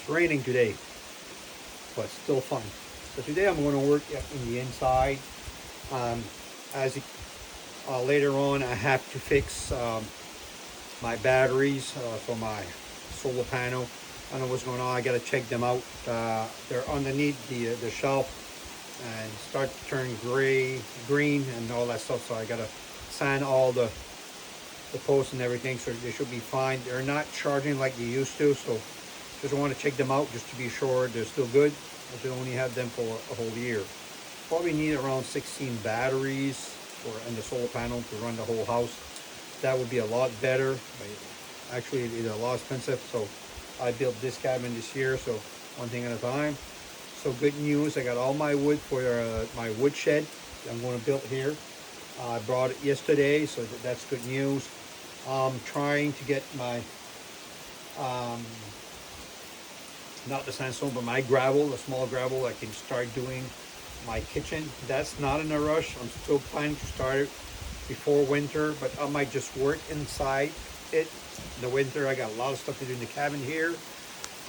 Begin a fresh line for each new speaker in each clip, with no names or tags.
It's raining today, but still fun. So today I'm going to work in the inside. Um, as later on, I have to fix my batteries for my solar panel. I don't know what's going on. I got to check them out. They're underneath the shelf and start to turn gray, green, and all that stuff. So I got to sand all the posts and everything, so they should be fine. They're not charging like they used to, so just want to check them out just to be sure they're still good. I should only have them for a whole year. Probably need around 16 batteries in the solar panel to run the whole house. That would be a lot better. Actually, it's a lot expensive, so I built this cabin this year, so one thing at a time. So good news, I got all my wood for my wood shed I'm going to build here. I brought it yesterday, so that's good news. I'm trying to get my, not the sandstone, but my gravel, the small gravel, I can start doing my kitchen. That's not in a rush. I'm still planning to start it before winter, but I might just work inside it. In the winter, I got a lot of stuff to do in the cabin here.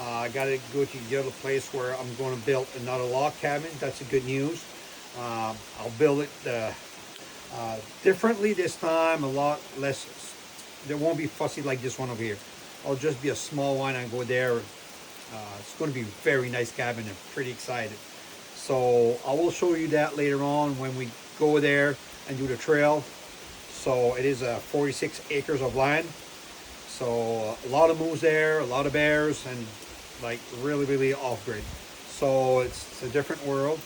I got to go to the other place where I'm going to build another log cabin. That's a good news. I'll build it differently this time, a lot less. There won't be fussy like this one over here. I'll just be a small one and go there. It's going to be a very nice cabin. I'm pretty excited. So I will show you that later on when we go there and do the trail. So it is 46 acres of land. So a lot of moose there, a lot of bears, and like really off-grid. So it's a different world.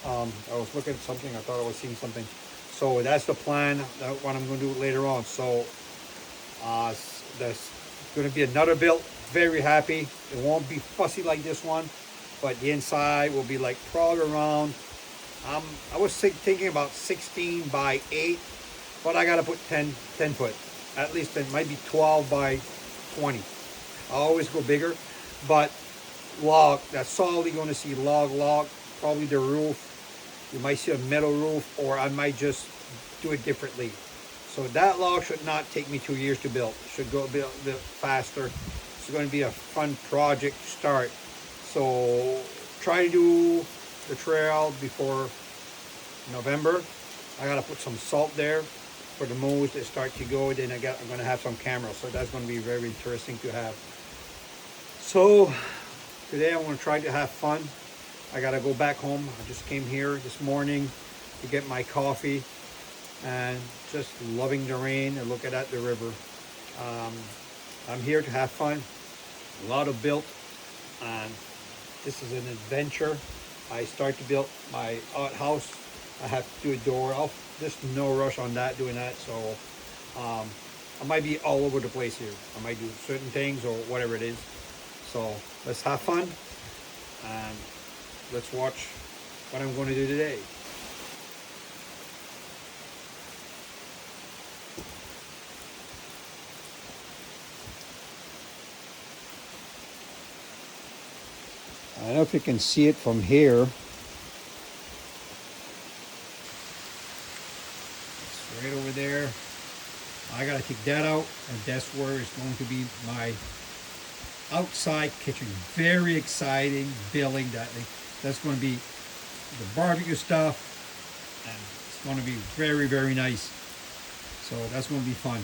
I was looking at something, I thought I was seeing something. So that's the plan, that's what I'm going to do later on. So there's going to be another build. Very happy. It won't be fussy like this one, but the inside will be like probably around, I was thinking about 16 by 8, but I got to put 10 foot. At least it might be 12 by 20. I always go bigger, but log, that's solidly going to see log, probably the roof. You might see a metal roof, or I might just do it differently. So that log should not take me 2 years to build. It should go a bit faster. It's going to be a fun project to start. So try to do the trail before November. I got to put some salt there for the moose that start to go. Then I'm going to have some cameras. So that's going to be very interesting to have. So today I want to try to have fun. I gotta go back home. I just came here this morning to get my coffee and just loving the rain and looking at the river. I'm here to have fun. A lot of built, and this is an adventure. I start to build my outhouse. I have to do a door. There's no rush on that, doing that. So I might be all over the place here. I might do certain things or whatever it is. So let's have fun and let's watch what I'm going to do today. I don't know if you can see it from here. It's right over there. I gotta take that out, and that's where it's going to be my outside kitchen. Very exciting building that thing. That's going to be the barbecue stuff, and it's going to be very nice. So that's going to be fun.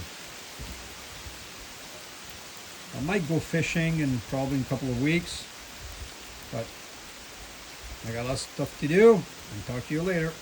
I might go fishing in probably a couple of weeks, but I got lots of stuff to do, and talk to you later.